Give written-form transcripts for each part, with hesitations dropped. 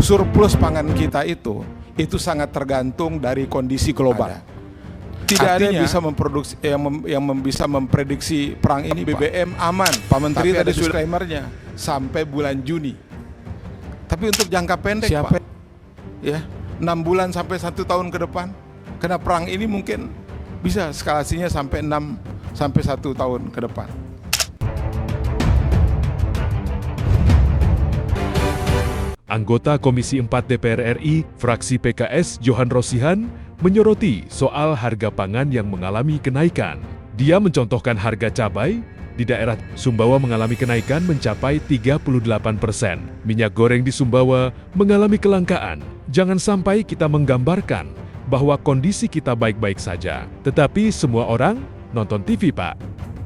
surplus pangan kita itu sangat tergantung dari kondisi global. Tidak ada yang bisa memproduksi yang bisa memprediksi perang ini. BBM aman, Pak Menteri tadi sudah disclaimer-nya sampai bulan Juni. Tapi untuk jangka pendek, Pak, ya 6 bulan sampai 1 tahun ke depan, karena perang ini mungkin bisa eskalasinya sampai 6 sampai 1 tahun ke depan. Anggota Komisi 4 DPR RI, fraksi PKS Johan Rosihan, menyoroti soal harga pangan yang mengalami kenaikan. Dia mencontohkan harga cabai di daerah Sumbawa mengalami kenaikan mencapai 38%. Minyak goreng di Sumbawa mengalami kelangkaan. Jangan sampai kita menggambarkan bahwa kondisi kita baik-baik saja. Tetapi semua orang nonton TV, Pak,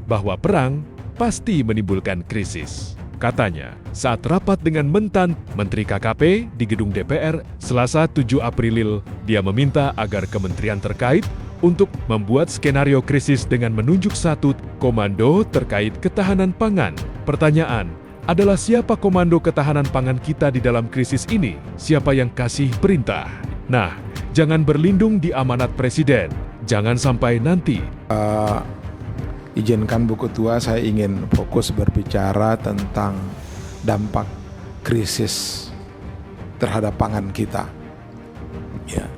bahwa perang pasti menimbulkan krisis. Katanya, saat rapat dengan Mentan Menteri KKP di gedung DPR Selasa 7 April, dia meminta agar kementerian terkait untuk membuat skenario krisis dengan menunjuk satu komando terkait ketahanan pangan. Pertanyaan adalah siapa komando ketahanan pangan kita di dalam krisis ini? Siapa yang kasih perintah? Nah, jangan berlindung di amanat Presiden. Jangan sampai nanti. Izinkan Bu Ketua, saya ingin fokus berbicara tentang dampak krisis terhadap pangan kita. Ya,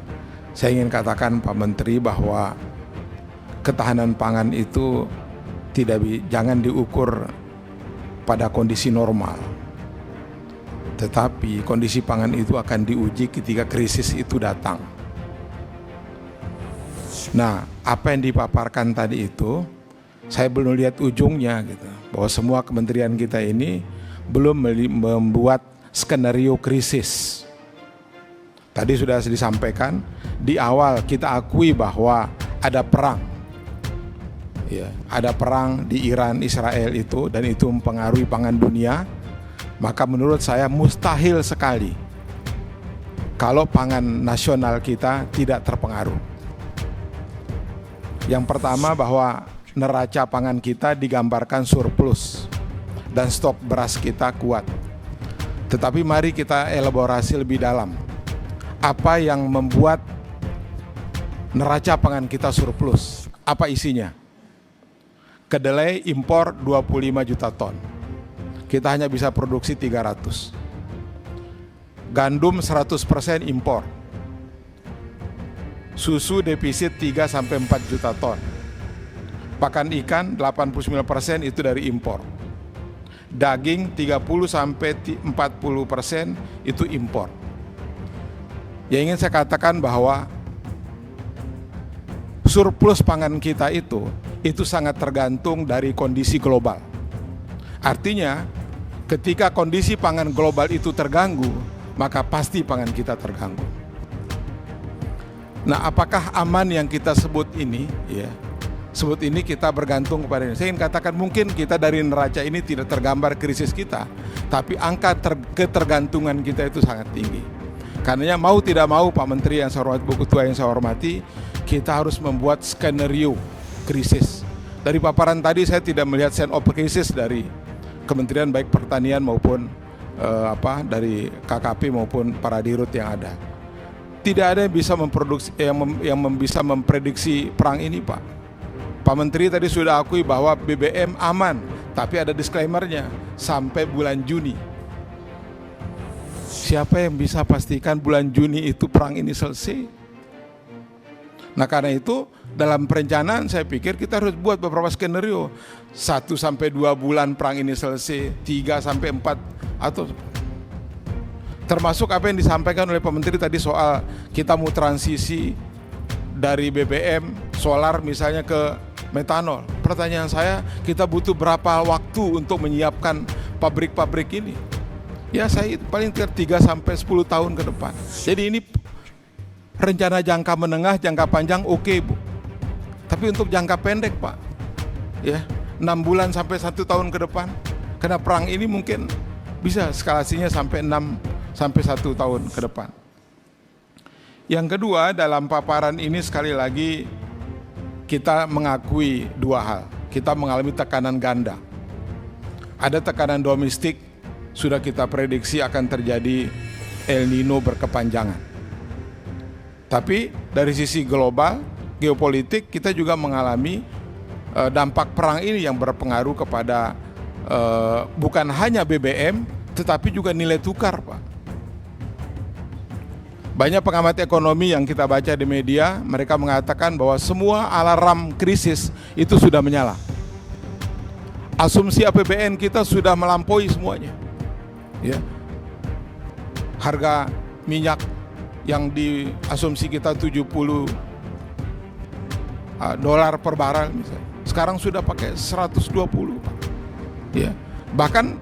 saya ingin katakan Pak Menteri bahwa ketahanan pangan itu jangan diukur pada kondisi normal. Tetapi kondisi pangan itu akan diuji ketika krisis itu datang. Nah, apa yang dipaparkan tadi itu, saya belum lihat ujungnya gitu. Bahwa semua kementerian kita ini belum membuat skenario krisis. Tadi sudah disampaikan di awal, kita akui bahwa ada perang. Ya, ada perang di Iran Israel itu, dan itu mempengaruhi pangan dunia. Maka menurut saya mustahil sekali kalau pangan nasional kita tidak terpengaruh. Yang pertama, bahwa neraca pangan kita digambarkan surplus dan stok beras kita kuat. Tetapi mari kita elaborasi lebih dalam. Apa yang membuat neraca pangan kita surplus? Apa isinya? Kedelai impor 25 juta ton. Kita hanya bisa produksi 300. Gandum 100% impor. Susu defisit 3-4 juta ton. Pakan ikan 89% itu dari impor. Daging 30-40% itu impor. Yang ingin saya katakan bahwa surplus pangan kita itu sangat tergantung dari kondisi global. Artinya, ketika kondisi pangan global itu terganggu, maka pasti pangan kita terganggu. Nah, apakah aman yang kita sebut ini? Ya, sebut ini kita bergantung kepada ini. Saya ingin katakan mungkin kita dari neraca ini tidak tergambar krisis kita, tapi angka ketergantungan kita itu sangat tinggi. Karenanya mau tidak mau Pak Menteri yang saya hormati, Bu Ketua yang saya hormati, kita harus membuat skenario krisis. Dari paparan tadi saya tidak melihat sense of krisis dari Kementerian baik Pertanian maupun dari KKP maupun para dirut yang ada. Tidak ada yang bisa memproduksi bisa memprediksi perang ini, Pak. Pak Menteri tadi sudah akui bahwa BBM aman, tapi ada disclaimer-nya sampai bulan Juni. Siapa yang bisa pastikan bulan Juni itu perang ini selesai? Nah, karena itu dalam perencanaan saya pikir kita harus buat beberapa skenario. 1-2 bulan perang ini selesai, 3-4 atau termasuk apa yang disampaikan oleh Pak Menteri tadi soal kita mau transisi dari BBM solar misalnya ke metanol. Pertanyaan saya, kita butuh berapa waktu untuk menyiapkan pabrik-pabrik ini? Ya, saya paling 3-10 tahun ke depan. Jadi ini rencana jangka menengah, jangka panjang oke, Bu. Tapi untuk jangka pendek, Pak, ya 6 bulan sampai 1 tahun ke depan, karena perang ini mungkin bisa eskalasinya sampai 6 sampai 1 tahun ke depan. Yang kedua, dalam paparan ini sekali lagi kita mengakui dua hal. Kita mengalami tekanan ganda. Ada tekanan domestik, sudah kita prediksi akan terjadi El Nino berkepanjangan. Tapi dari sisi global, geopolitik, kita juga mengalami dampak perang ini yang berpengaruh kepada bukan hanya BBM, tetapi juga nilai tukar, Pak. Banyak pengamat ekonomi yang kita baca di media, mereka mengatakan bahwa semua alarm krisis itu sudah menyala. Asumsi APBN kita sudah melampaui semuanya. Ya. Harga minyak yang di asumsi kita 70 dolar per barel misalnya, sekarang sudah pakai 120, Pak. Ya. Bahkan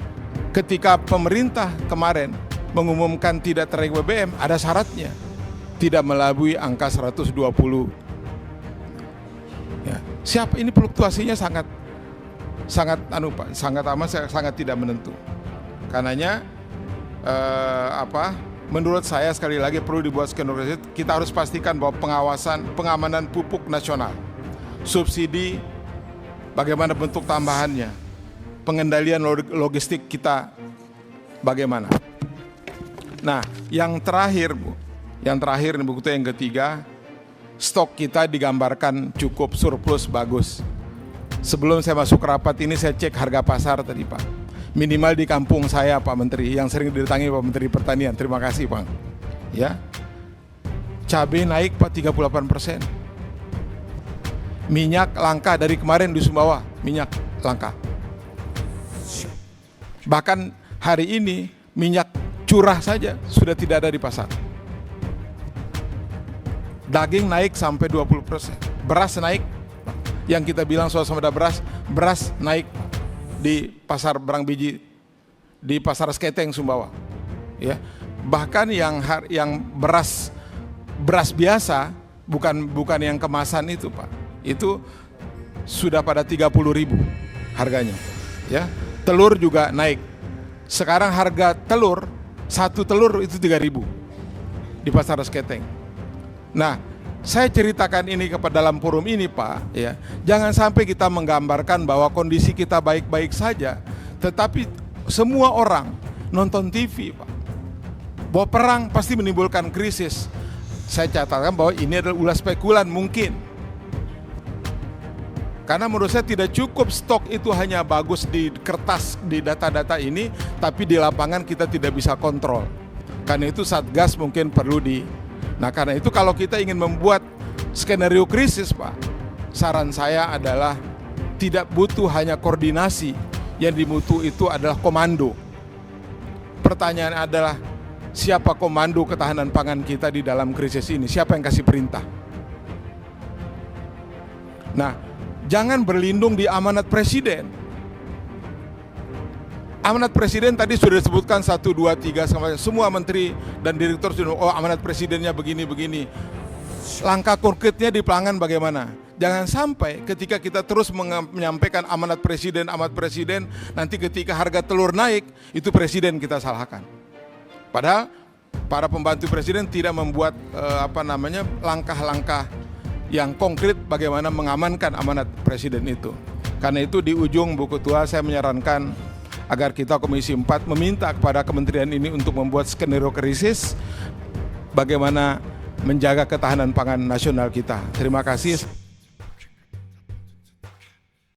ketika pemerintah kemarin mengumumkan tidak ternaik BBM, ada syaratnya, tidak melampaui angka 120. Ya. Siapa ini fluktuasinya sangat sangat tidak menentu. Karenanya menurut saya sekali lagi perlu dibuat skenario. Kita harus pastikan bahwa pengamanan pupuk nasional, subsidi, bagaimana bentuk tambahannya, pengendalian logistik kita bagaimana. Nah, yang terakhir nih buku yang ketiga, stok kita digambarkan cukup surplus bagus. Sebelum saya masuk rapat ini saya cek harga pasar tadi, Pak. Minimal di kampung saya, Pak Menteri, yang sering didatangi Pak Menteri Pertanian. Terima kasih, Pak. Ya. Cabai naik, Pak, 38%. Minyak langka dari kemarin di Sumbawa, minyak langka. Bahkan hari ini minyak curah saja sudah tidak ada di pasar. Daging naik sampai 20%. Beras naik, yang kita bilang suasana beras naik di pasar Barang Biji, di pasar Sketeng Sumbawa. Ya. Bahkan yang beras biasa, bukan yang kemasan itu, Pak. Itu sudah pada 30.000 harganya. Ya. Telur juga naik. Sekarang harga telur, satu telur itu 3.000 di pasar Sketeng. Nah, saya ceritakan ini kepada dalam forum ini, Pak, ya. Jangan sampai kita menggambarkan bahwa kondisi kita baik-baik saja, tetapi semua orang nonton TV, Pak, bahwa perang pasti menimbulkan krisis. Saya catatkan bahwa ini adalah ulah spekulan mungkin. Karena menurut saya tidak cukup stok itu hanya bagus di kertas, di data-data ini, tapi di lapangan kita tidak bisa kontrol. Karena itu Satgas mungkin perlu Nah, karena itu kalau kita ingin membuat skenario krisis, Pak, saran saya adalah tidak butuh hanya koordinasi, yang dibutuh itu adalah komando. Pertanyaan adalah, siapa komando ketahanan pangan kita di dalam krisis ini? Siapa yang kasih perintah? Nah, jangan berlindung di amanat presiden. Amanat presiden tadi sudah disebutkan 1, 2, 3, semua menteri dan direktur sudah, amanat presidennya begini-begini. Langkah konkretnya di pangan bagaimana? Jangan sampai ketika kita terus menyampaikan amanat presiden, nanti ketika harga telur naik, itu presiden kita salahkan. Padahal para pembantu presiden tidak membuat langkah-langkah yang konkret bagaimana mengamankan amanat presiden itu. Karena itu di ujung buku tua saya menyarankan agar kita Komisi 4 meminta kepada kementerian ini untuk membuat skenario krisis bagaimana menjaga ketahanan pangan nasional kita. Terima kasih.